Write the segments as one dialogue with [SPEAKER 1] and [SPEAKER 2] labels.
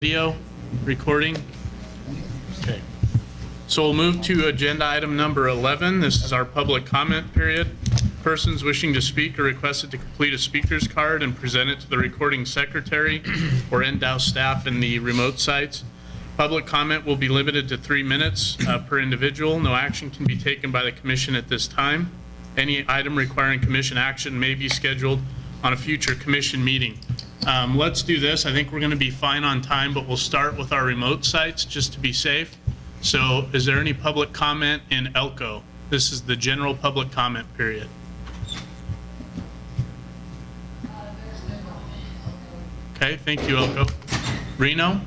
[SPEAKER 1] Video recording. Okay. So we'll move to agenda item number 11. This is our public comment period. Persons wishing to speak are requested to complete a speaker's card and present it to the recording secretary or NDOW staff in the remote sites. Public comment will be limited to 3 minutes per individual. No action can be taken by the commission at this time. Any item requiring commission action may be scheduled on a future commission meeting. Let's do this. I think we're going to be fine on time, but we'll start with our remote sites just to be safe. So is there any public comment in Elko? This is the general public comment period. Okay, thank you, Elko. Reno?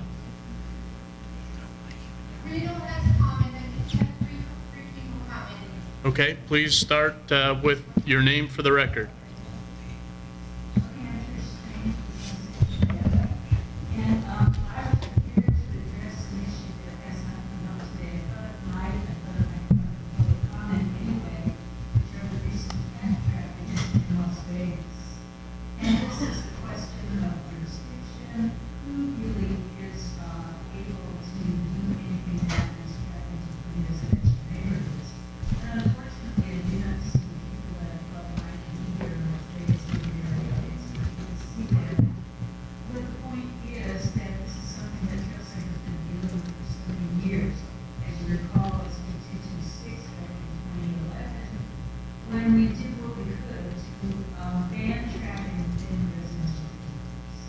[SPEAKER 2] Reno has a comment, and it's got three people commenting.
[SPEAKER 1] Okay, please start with your name for the record.
[SPEAKER 3] And I was here to address an issue that has not come up today, but I thought I might public comment anyway, which are the recent cat traffic in Las Vegas. And this is a question of jurisdiction, who really is able to do anything about this traffic in residential neighborhoods. And unfortunately, I do not see the people that I thought might be here in Las Vegas area. It's easy to see that. But the point is that this is something that Trailside has been dealing with for so many years. As you recall, it's been 226 back in 2011, when we did what we could to ban traffic within residential neighborhoods.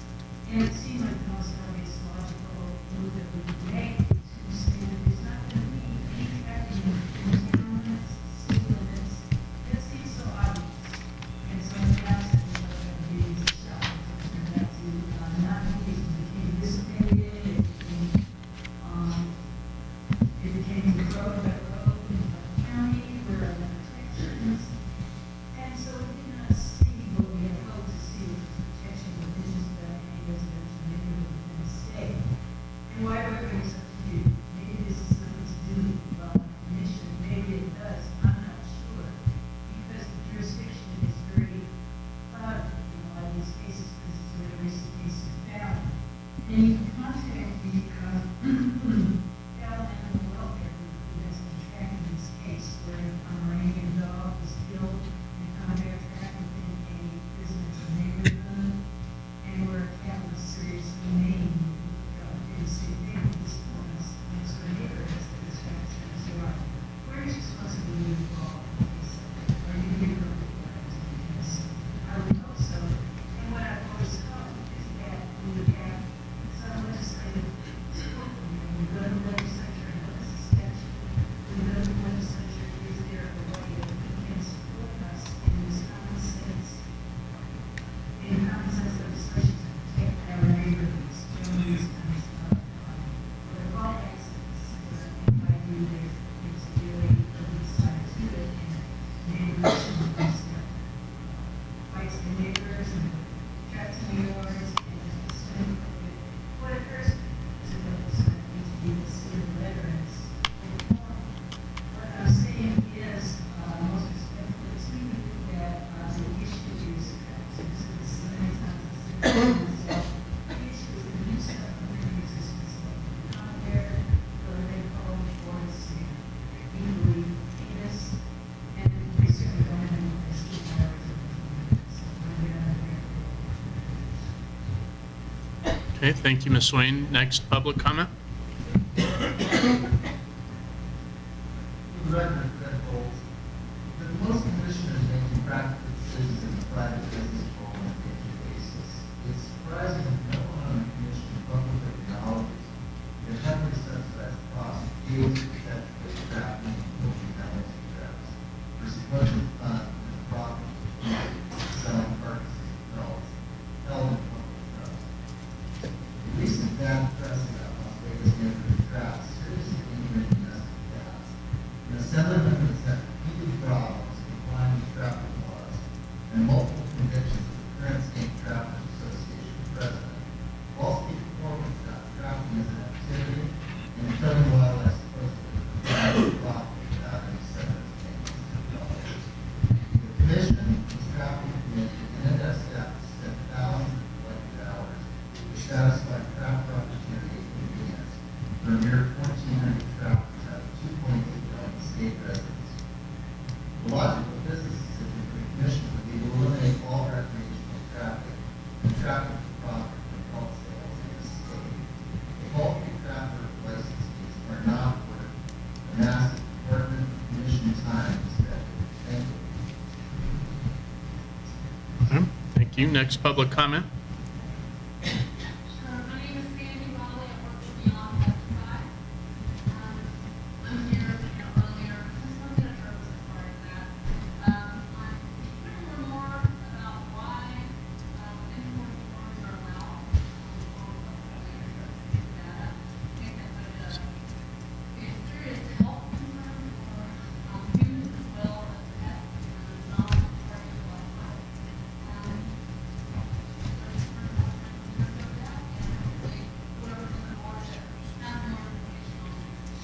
[SPEAKER 3] And it seemed like the most obvious logical move that we could make to say that there's not going to be any traffic in town limits, city limits. That seems so obvious. And so I'm asking what that would be as a shot. That to not only became dissipated, it became road by road in the county where there are limitations. And so we did not see what we had hoped to see, which was protection within just about any residential neighborhood within the state. And why do I bring this up to you? Maybe this is something to do with commission, maybe it does, I'm not sure. Because the jurisdiction is very clouded in a lot of these cases, because it's where the recent cases found. And you can contact the Cal Animal Welfare Group who has been tracking this case where a Pomeranian dog was killed and found bear track within a residential neighborhood, and where a cat was seriously maimed. And the same thing with this point, next door neighbor has this fact as well. Where is your responsibility involved in this? Are you here for this? I would hope so. And what I've always hoped is that we would have some legislative support from you. We go to the legislature and what is the statute? We go to the legislature, is there a way that we can support us in this common sense legislation to protect our neighborhoods from these kinds of what are all accidents? Because I think by you there's really a good side to it, and neighbors and stuff. Fights the neighbors and traps in the yards and just what occurs is a double side needs to be the city of veterans. What I'm saying is, most respectfully to you, that the issue is, this is many times the issue is the new stuff of the existence of not there, whether they call it for the same, legally heinous, and we certainly don't have any place to go.
[SPEAKER 1] Okay, thank you, Ms. Swain. Next, public comment.
[SPEAKER 4] For the record, that holds that most commissioners making practical decisions in the private business world on a daily basis. It's surprising that no one on the commission publicly acknowledges that heavily subsidized costs deals with statutory drafting and building penalty drafts for supposed fund and the profit of selling carcasses of dogs held in public trust. The recent bad press about Las Vegas neighborhood drafts seriously injured domestic cats. And the settlement has had repeated problems complying with traffic laws and multiple convictions of the current state traffic association president. Falsely performance that traffic is an activity and returning wildlife supposed to be provided without any severance payments to dollars. The commission, the traffic committee, and NSF spent thousands of collected hours to satisfy traffic opportunities
[SPEAKER 1] Thank you. Next public comment.
[SPEAKER 2] My name is Sandy Raleigh. I work for Beyond Pesticide. I'm here, earlier. Just one minute early as far as that. I'm trying to learn more about why imported farms are allowed on data. I think that would be a serious health concern for humans as well as pets and non-target wildlife.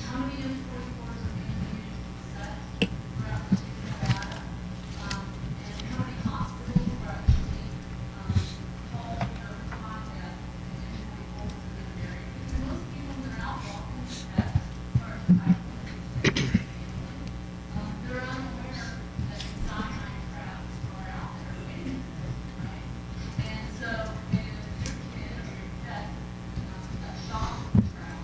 [SPEAKER 2] How many employee boards are being used to assess throughout the data? And how many hospitals are actually called or contact employee boards in this area? Because most people that are out walking with pets are they're unaware that the cyanide traps are out there waiting for them, right? And so if your kid or your pet got shot with a trap,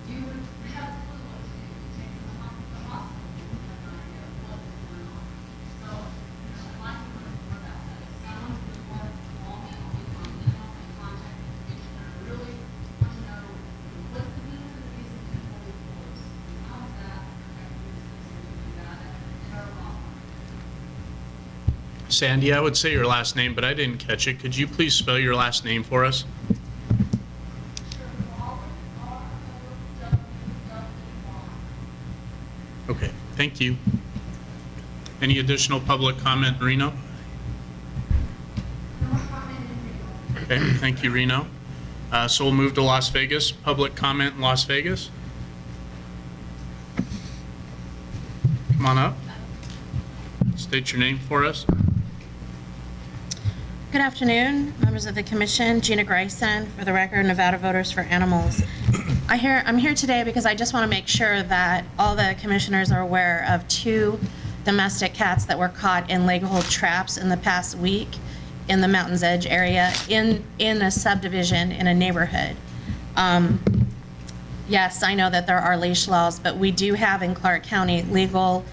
[SPEAKER 2] you would have a clue what to do. You take them to the hospital, you would have an idea of what's going on. So, I'd like to learn more about that. If someone would want to call me, I'll be on email and contact information. And I really want to know what's the benefit of using employee boards? How is that protecting the sensitivity data in our law?
[SPEAKER 1] Sandy, I would say your last name, but I didn't catch it. Could you please spell your last name for us? Okay, thank you. Any additional public comment, Reno? Okay, thank you, Reno. So we'll move to Las Vegas. Public comment in Las Vegas. Come on up. State your name for us.
[SPEAKER 5] Good afternoon, members of the commission. Gina Grayson, for the record, Nevada Voters for Animals. I'm here today because I just want to make sure that all the commissioners are aware of 2 domestic cats that were caught in leg hold traps in the past week in the Mountains Edge area in a subdivision in a neighborhood. Yes, I know that there are leash laws, but we do have in Clark County legal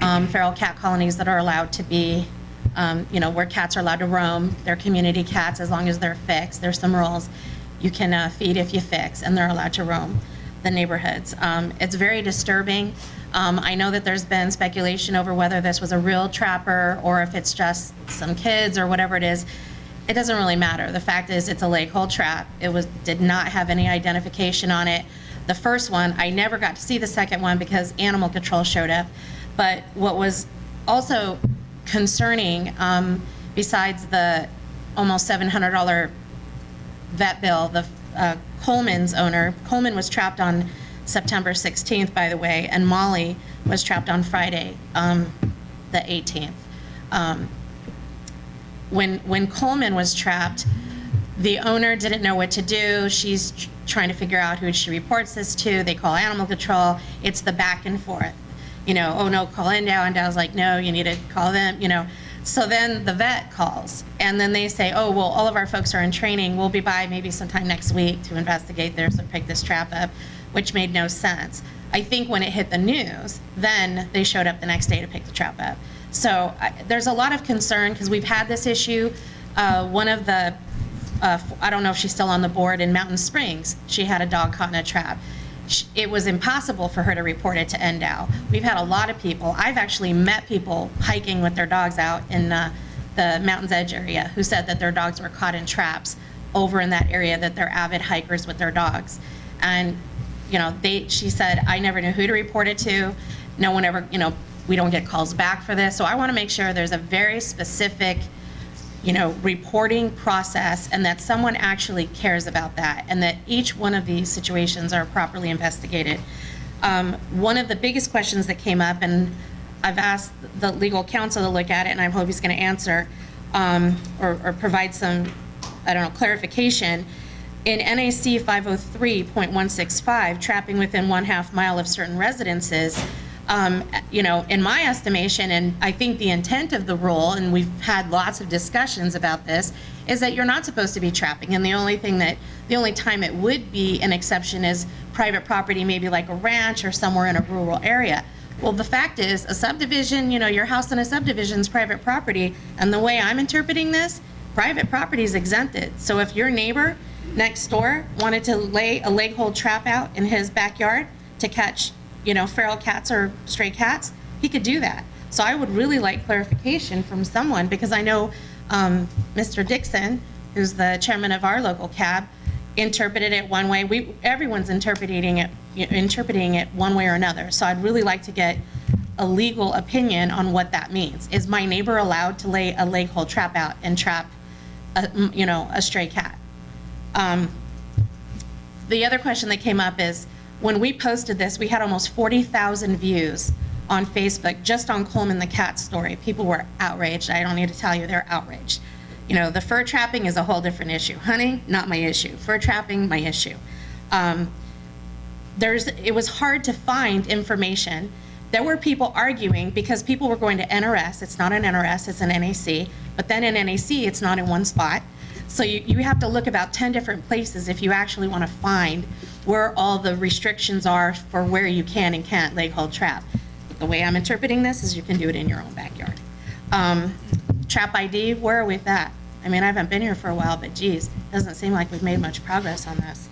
[SPEAKER 5] feral cat colonies that are allowed to be where cats are allowed to roam. They're community cats as long as they're fixed. There's some rules. You can feed if you fix, and they're allowed to roam the neighborhoods. It's very disturbing. I know that there's been speculation over whether this was a real trapper or if it's just some kids or whatever it is. It doesn't really matter. The fact is it's a leg hold trap. It did not have any identification on it. The first one, I never got to see the second one because animal control showed up. But what was also concerning, besides the almost $700 vet bill, the Coleman's owner, Coleman was trapped on September 16th, by the way, and Molly was trapped on Friday, the 18th. When Coleman was trapped, the owner didn't know what to do. She's trying to figure out who she reports this to. They call animal control. It's the back and forth. Oh no, call Endow. Endow's like, no, you need to call them, So then the vet calls, and then they say, oh, well, all of our folks are in training. We'll be by maybe sometime next week to investigate this or pick this trap up, which made no sense. I think when it hit the news, then they showed up the next day to pick the trap up. So there's a lot of concern because we've had this issue. One of the, I don't know if she's still on the board, in Mountain Springs, she had a dog caught in a trap. It was impossible for her to report it to Endow. We've had a lot of people. I've actually met people hiking with their dogs out in the Mountains Edge area who said that their dogs were caught in traps over in that area, that they're avid hikers with their dogs. And, she said, I never knew who to report it to. No one ever, we don't get calls back for this. So I want to make sure there's a very specific, reporting process and that someone actually cares about that and that each one of these situations are properly investigated. One of the biggest questions that came up, and I've asked the legal counsel to look at it, and I hope he's going to answer or provide some, clarification. In NAC 503.165, trapping within 1/2 mile of certain residences, in my estimation, and I think the intent of the rule, and we've had lots of discussions about this, is that you're not supposed to be trapping. And the only time it would be an exception is private property, maybe like a ranch or somewhere in a rural area. Well, the fact is, a subdivision, your house in a subdivision is private property. And the way I'm interpreting this, Private property is exempted. So if your neighbor next door wanted to lay a leg hold trap out in his backyard to catch, feral cats or stray cats, he could do that. So I would really like clarification from someone, because I know Mr. Dixon, who's the chairman of our local CAB, interpreted it one way. Everyone's interpreting it one way or another. So I'd really like to get a legal opinion on what that means. Is my neighbor allowed to lay a leg hold trap out and trap a stray cat? The other question that came up is, when we posted this, we had almost 40,000 views on Facebook just on Coleman the cat story. People were outraged. I don't need to tell you, they're outraged. The fur trapping is a whole different issue. Hunting, not my issue. Fur trapping, my issue. It was hard to find information. There were people arguing because people were going to NRS. It's not an NRS, it's an NAC. But then in NAC, it's not in one spot. So you have to look about 10 different places if you actually want to find where all the restrictions are for where you can and can't leg hold trap. The way I'm interpreting this is you can do it in your own backyard. Trap ID, where are we with that? I mean, I haven't been here for a while, but geez, it doesn't seem like we've made much progress on this.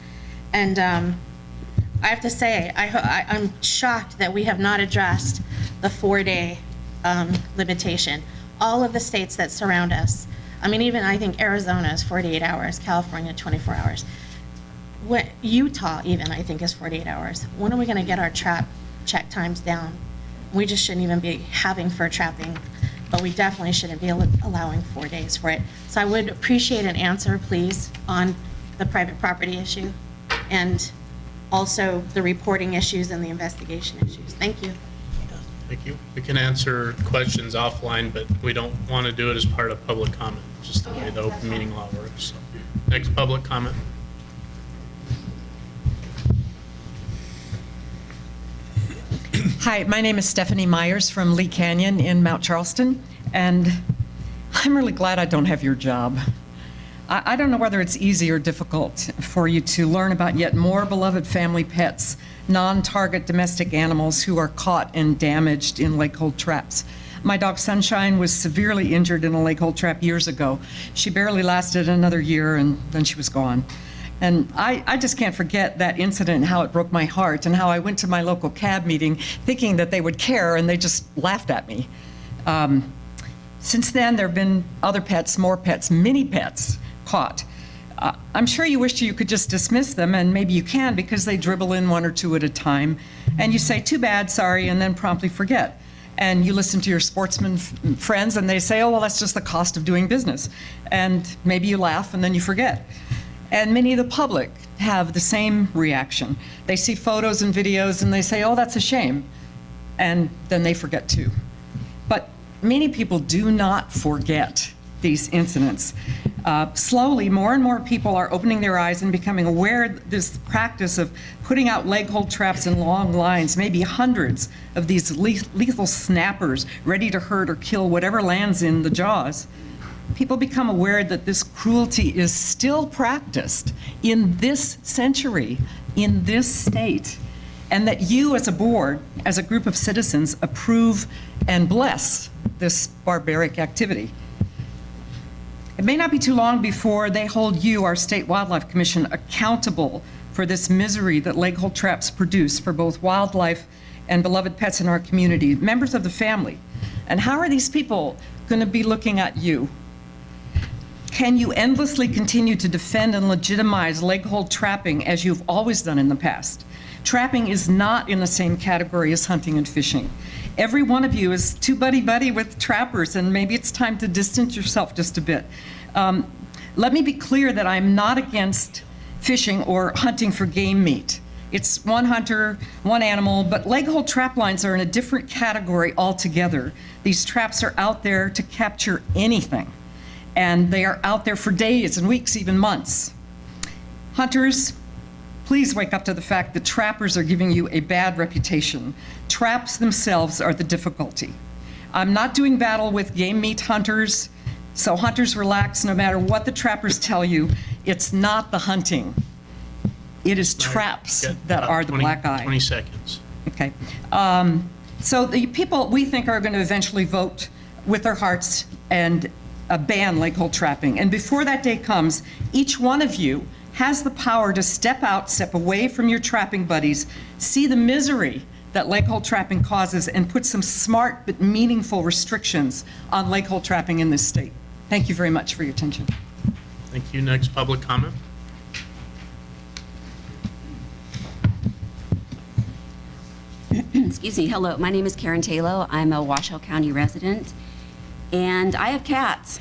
[SPEAKER 5] And I have to say, I'm shocked that we have not addressed the 4-day limitation. All of the states that surround us, I mean, even I think Arizona is 48 hours, California 24 hours. Utah even, I think, is 48 hours. When are we gonna get our trap check times down? We just shouldn't even be having fur trapping, but we definitely shouldn't be allowing 4 days for it. So I would appreciate an answer, please, on the private property issue and also the reporting issues and the investigation issues. Thank you.
[SPEAKER 1] Thank you. We can answer questions offline, but we don't want to do it as part of public comment, just the way the open meeting law works. So, next public comment.
[SPEAKER 6] Hi, my name is Stephanie Myers from Lee Canyon in Mount Charleston, and I'm really glad I don't have your job. I don't know whether it's easy or difficult for you to learn about yet more beloved family pets, non-target domestic animals who are caught and damaged in leg hold traps. My dog Sunshine was severely injured in a leg hold trap years ago. She barely lasted another year and then she was gone. And I just can't forget that incident and how it broke my heart and how I went to my local CAB meeting thinking that they would care, and they just laughed at me. Since then, there have been other pets, more pets, many pets caught. I'm sure you wish you could just dismiss them, and maybe you can because they dribble in 1 or 2 at a time. And you say, too bad, sorry, and then promptly forget. And you listen to your sportsman friends and they say, oh, well, that's just the cost of doing business. And maybe you laugh and then you forget. And many of the public have the same reaction. They see photos and videos and they say, oh, that's a shame. And then they forget too. But many people do not forget these incidents. Slowly, more and more people are opening their eyes and becoming aware that this practice of putting out leg hold traps in long lines, maybe hundreds of these lethal snappers ready to hurt or kill whatever lands in the jaws. People become aware that this cruelty is still practiced in this century, in this state, and that you as a board, as a group of citizens, approve and bless this barbaric activity. It may not be too long before they hold you, our State Wildlife Commission, accountable for this misery that leg hold traps produce for both wildlife and beloved pets in our community, members of the family. And how are these people going to be looking at you? Can you endlessly continue to defend and legitimize leg hold trapping as you've always done in the past? Trapping is not in the same category as hunting and fishing. Every one of you is too buddy-buddy with trappers, and maybe it's time to distance yourself just a bit. Let me be clear that I'm not against fishing or hunting for game meat. It's one hunter, one animal, but leg hold trap lines are in a different category altogether. These traps are out there to capture anything, and they are out there for days and weeks, even months. Hunters, please wake up to the fact that trappers are giving you a bad reputation. Traps themselves are the difficulty. I'm not doing battle with game meat hunters, so hunters relax no matter what the trappers tell you. It's not the hunting. It is traps that are the black eye.
[SPEAKER 1] 20 seconds.
[SPEAKER 6] Okay. So the people we think are going to eventually vote with their hearts and ban lake hole trapping. And before that day comes, each one of you has the power to step out, step away from your trapping buddies, see the misery that lake hole trapping causes, and put some smart but meaningful restrictions on lake hole trapping in this state. Thank you very much for your attention.
[SPEAKER 1] Thank you. Next public comment.
[SPEAKER 7] Excuse me, hello, my name is Karen Taillow. I'm a Washoe County resident, and I have cats.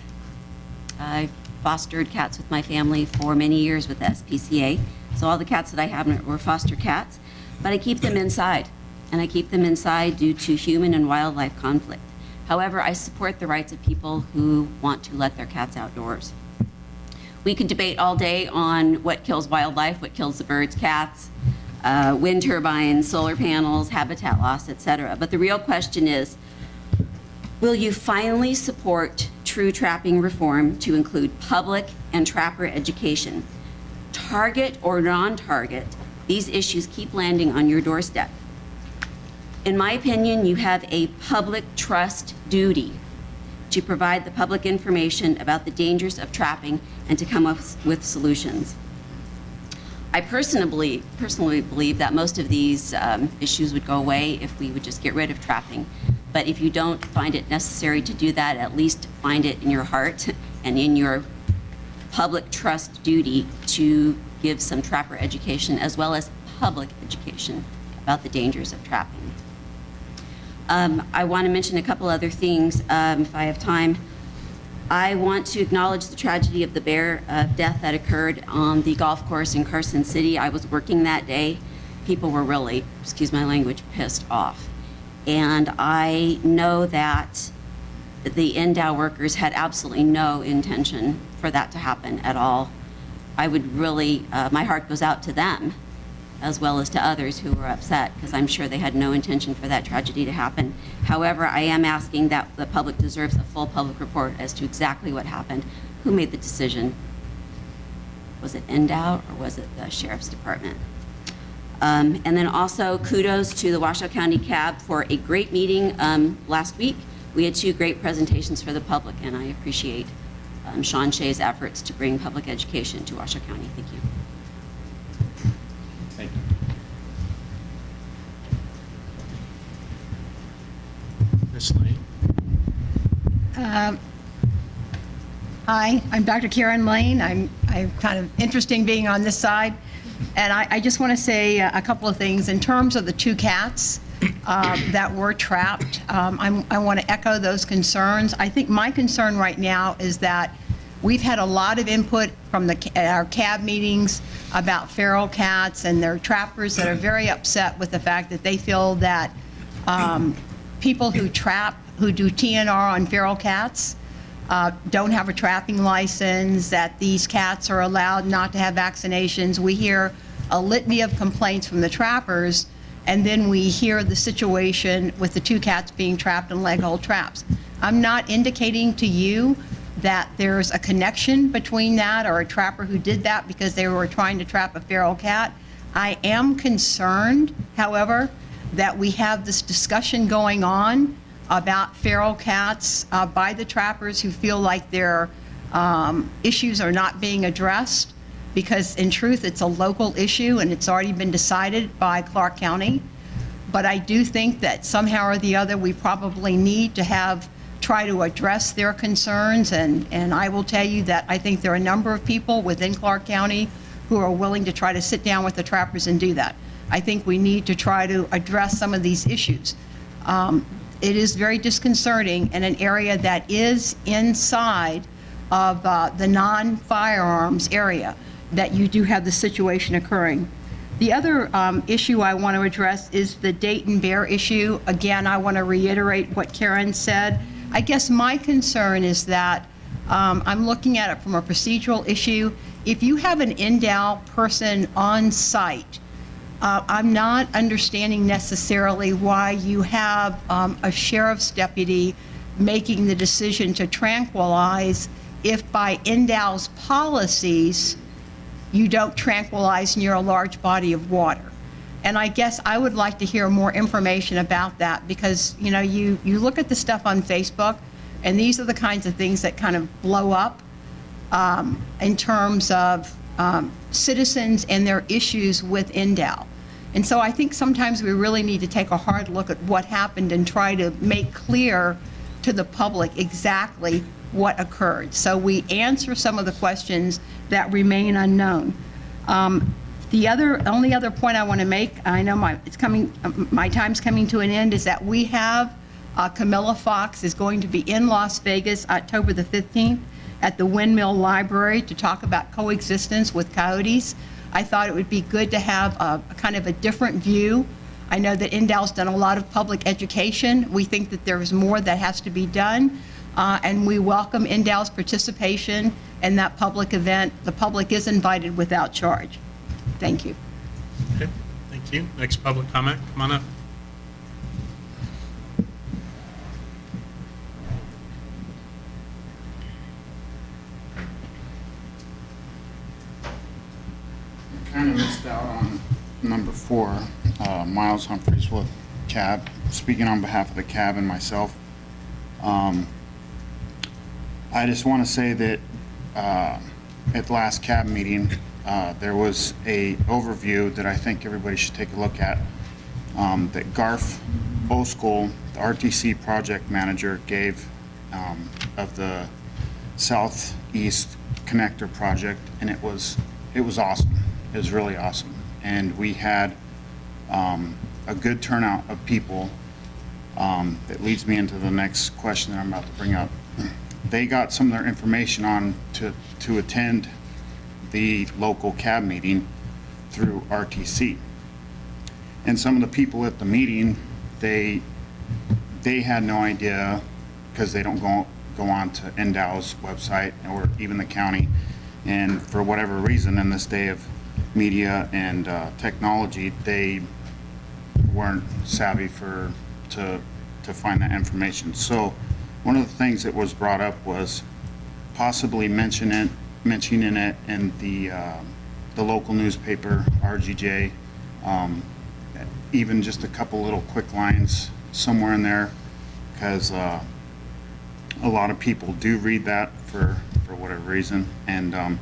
[SPEAKER 7] I've fostered cats with my family for many years with the SPCA, so all the cats that I have were foster cats, but I keep them inside, and I keep them inside due to human and wildlife conflict. However, I support the rights of people who want to let their cats outdoors. We could debate all day on what kills wildlife, what kills the birds, cats, wind turbines, solar panels, habitat loss, etc. But the real question is, will you finally support true trapping reform to include public and trapper education? Target or non-target, these issues keep landing on your doorstep. In my opinion, you have a public trust duty to provide the public information about the dangers of trapping and to come up with solutions. I personally believe that most of these issues would go away if we would just get rid of trapping. But if you don't find it necessary to do that, at least find it in your heart and in your public trust duty to give some trapper education as well as public education about the dangers of trapping. I want to mention a couple other things if I have time. I want to acknowledge the tragedy of the bear death that occurred on the golf course in Carson City. I was working that day. People were really, excuse my language, pissed off. And I know that the NDOW workers had absolutely no intention for that to happen at all. I would really, my heart goes out to them as well as to others who were upset, because I'm sure they had no intention for that tragedy to happen. However, I am asking that the public deserves a full public report as to exactly what happened, who made the decision. Was it NDOW or was it the Sheriff's Department? And then also kudos to the Washoe County CAB for a great meeting last week. We had 2 great presentations for the public, and I appreciate Sean Shea's efforts to bring public education to Washoe County. Thank you.
[SPEAKER 1] Thank you. Ms. Lane.
[SPEAKER 8] Hi, I'm Dr. Karen Lane. I'm kind of interesting being on this side. And I just want to say a couple of things. In terms of the 2 cats that were trapped, I want to echo those concerns. I think my concern right now is that we've had a lot of input from our CAB meetings about feral cats, and there are trappers that are very upset with the fact that they feel that people who do TNR on feral cats don't have a trapping license, that these cats are allowed not to have vaccinations. We hear a litany of complaints from the trappers, and then we hear the situation with the 2 cats being trapped in leg hole traps. I'm not indicating to you that there's a connection between that or a trapper who did that because they were trying to trap a feral cat. I am concerned, however, that we have this discussion going on about feral cats by the trappers who feel like their issues are not being addressed, because in truth it's a local issue and it's already been decided by Clark County. But I do think that somehow or the other we probably need to try to address their concerns, and I will tell you that I think there are a number of people within Clark County who are willing to try to sit down with the trappers and do that. I think we need to try to address some of these issues. It is very disconcerting in an area that is inside of the non-firearms area that you do have the situation occurring. The other issue I want to address is the Dayton bear issue. Again, I want to reiterate what Karen said. I guess my concern is that I'm looking at it from a procedural issue. If you have an NDOW person on site, I'm not understanding necessarily why you have a sheriff's deputy making the decision to tranquilize if by NDOW's policies you don't tranquilize near a large body of water. And I guess I would like to hear more information about that, because you look at the stuff on Facebook, And these are the kinds of things that kind of blow up in terms of citizens and their issues with Endow. And so I think sometimes we really need to take a hard look at what happened and try to make clear to the public exactly what occurred. So we answer some of the questions that remain unknown. The only other point I want to make, I know my time's coming to an end, is that we have Camilla Fox is going to be in Las Vegas October the 15th at the Windmill Library to talk about coexistence with coyotes. I thought it would be good to have a kind of a different view. I know that Endow's done a lot of public education. We think that there is more that has to be done, and we welcome Endow's participation in that public event. The public is invited without charge. Thank you.
[SPEAKER 1] Okay, thank you. Next public comment, come on up.
[SPEAKER 9] Kind of missed out on number 4, Miles Humphreys with CAB. Speaking on behalf of the CAB and myself, I just want to say that at the last CAB meeting, there was a overview that I think everybody should take a look at, that Garth Oskol, the RTC project manager, gave of the Southeast Connector project, and it was awesome. It was really awesome, and we had a good turnout of people. That leads me into the next question that I'm about to bring up. They got some of their information on to attend the local CAB meeting through RTC, and some of the people at the meeting, they had no idea, because they don't go on to Endow's website or even the county, and for whatever reason, in this day of media and technology, they weren't savvy to find that information. So one of the things that was brought up was possibly mentioning it in the local newspaper, RGJ, even just a couple little quick lines somewhere in there, because a lot of people do read that for whatever reason, and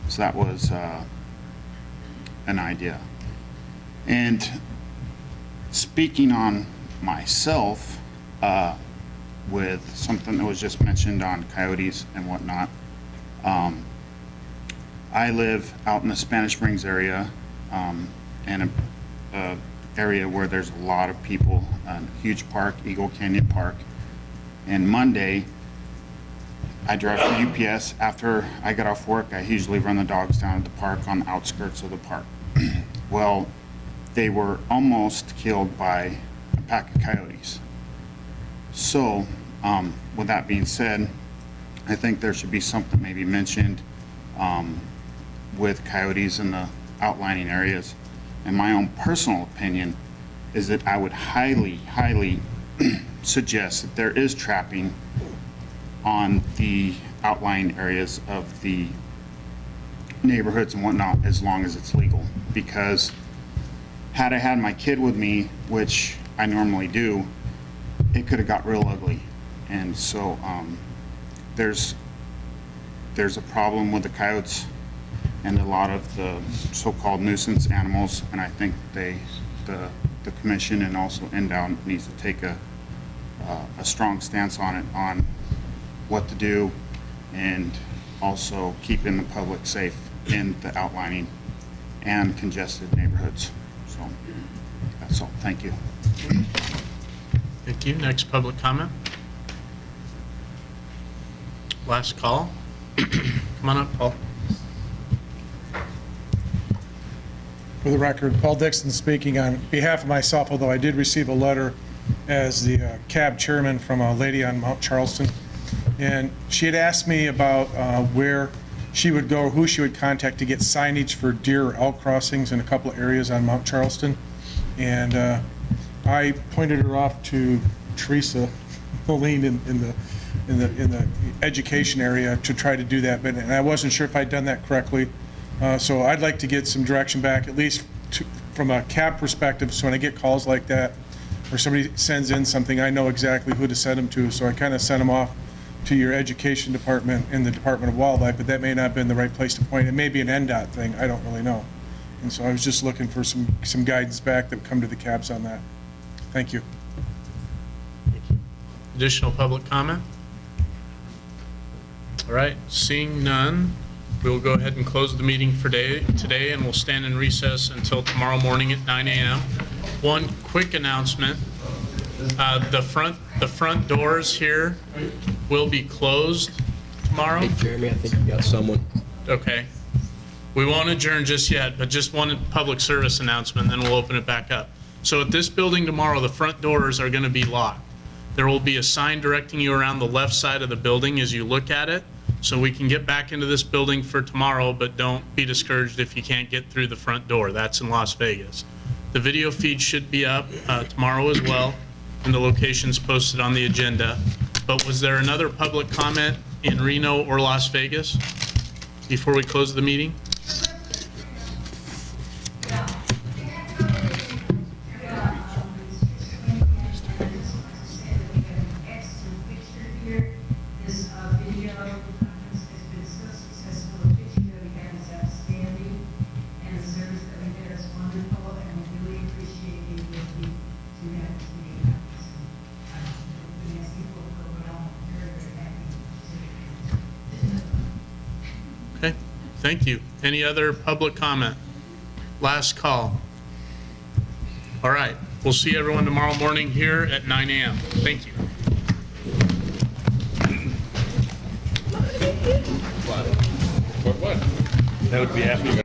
[SPEAKER 9] so that was an idea. And speaking on myself, with something that was just mentioned on coyotes and whatnot, I live out in the Spanish Springs area, in a area where there's a lot of people, a huge park, Eagle Canyon Park. And Monday, I drive for UPS. After I get off work, I usually run the dogs down at the park on the outskirts of the park. Well, they were almost killed by a pack of coyotes. So, with that being said, I think there should be something maybe mentioned with coyotes in the outlining areas. And my own personal opinion is that I would highly, highly suggest that there is trapping on the outlying areas of the neighborhoods and whatnot, as long as it's legal. Because had I had my kid with me, which I normally do, it could have got real ugly. And so there's a problem with the coyotes and a lot of the so-called nuisance animals, and I think the commission and also Endow needs to take a strong stance on it, on what to do, and also keeping the public safe in the outlining and congested neighborhoods. So that's all. Thank you.
[SPEAKER 1] Thank you. Next public comment. Last call. Come on up, Paul.
[SPEAKER 10] For the record, Paul Dixon speaking on behalf of myself, although I did receive a letter as the CAB chairman from a lady on Mount Charleston. And she had asked me about where she would go, who she would contact to get signage for deer or elk crossings in a couple of areas on Mount Charleston. And I pointed her off to Teresa Moline in the education area to try to do that, but and I wasn't sure if I'd done that correctly. So I'd like to get some direction back, at least from a CAB perspective, so when I get calls like that, or somebody sends in something, I know exactly who to send them to. So I kind of sent them off to your education department and the Department of Wildlife, but that may not have been the right place to point. It may be an NDOT thing, I don't really know. And so I was just looking for some guidance back that would come to the cabs on that. Thank you.
[SPEAKER 1] Additional public comment? All right, seeing none, we'll go ahead and close the meeting for today, and we'll stand in recess until tomorrow morning at 9 a.m. One quick announcement. The front doors here will be closed tomorrow.
[SPEAKER 11] Hey, Jeremy, I think you got someone.
[SPEAKER 1] Okay. We won't adjourn just yet, but just one public service announcement, then we'll open it back up. So at this building tomorrow, the front doors are going to be locked. There will be a sign directing you around the left side of the building as you look at it, so we can get back into this building for tomorrow, but don't be discouraged if you can't get through the front door. That's in Las Vegas. The video feed should be up tomorrow as well, and the location's posted on the agenda. But was there another public comment in Reno or Las Vegas before we close the meeting?
[SPEAKER 3] This video conference has been so successful, the picture that we have is outstanding, and the service that we get is wonderful, and we really appreciate you with you to have this meeting. We ask people to go well, very, very happy.
[SPEAKER 1] Okay, thank you. Any other public comment? Last call. All right, we'll see everyone tomorrow morning here at 9 a.m. Thank you.
[SPEAKER 11] What? That would be after.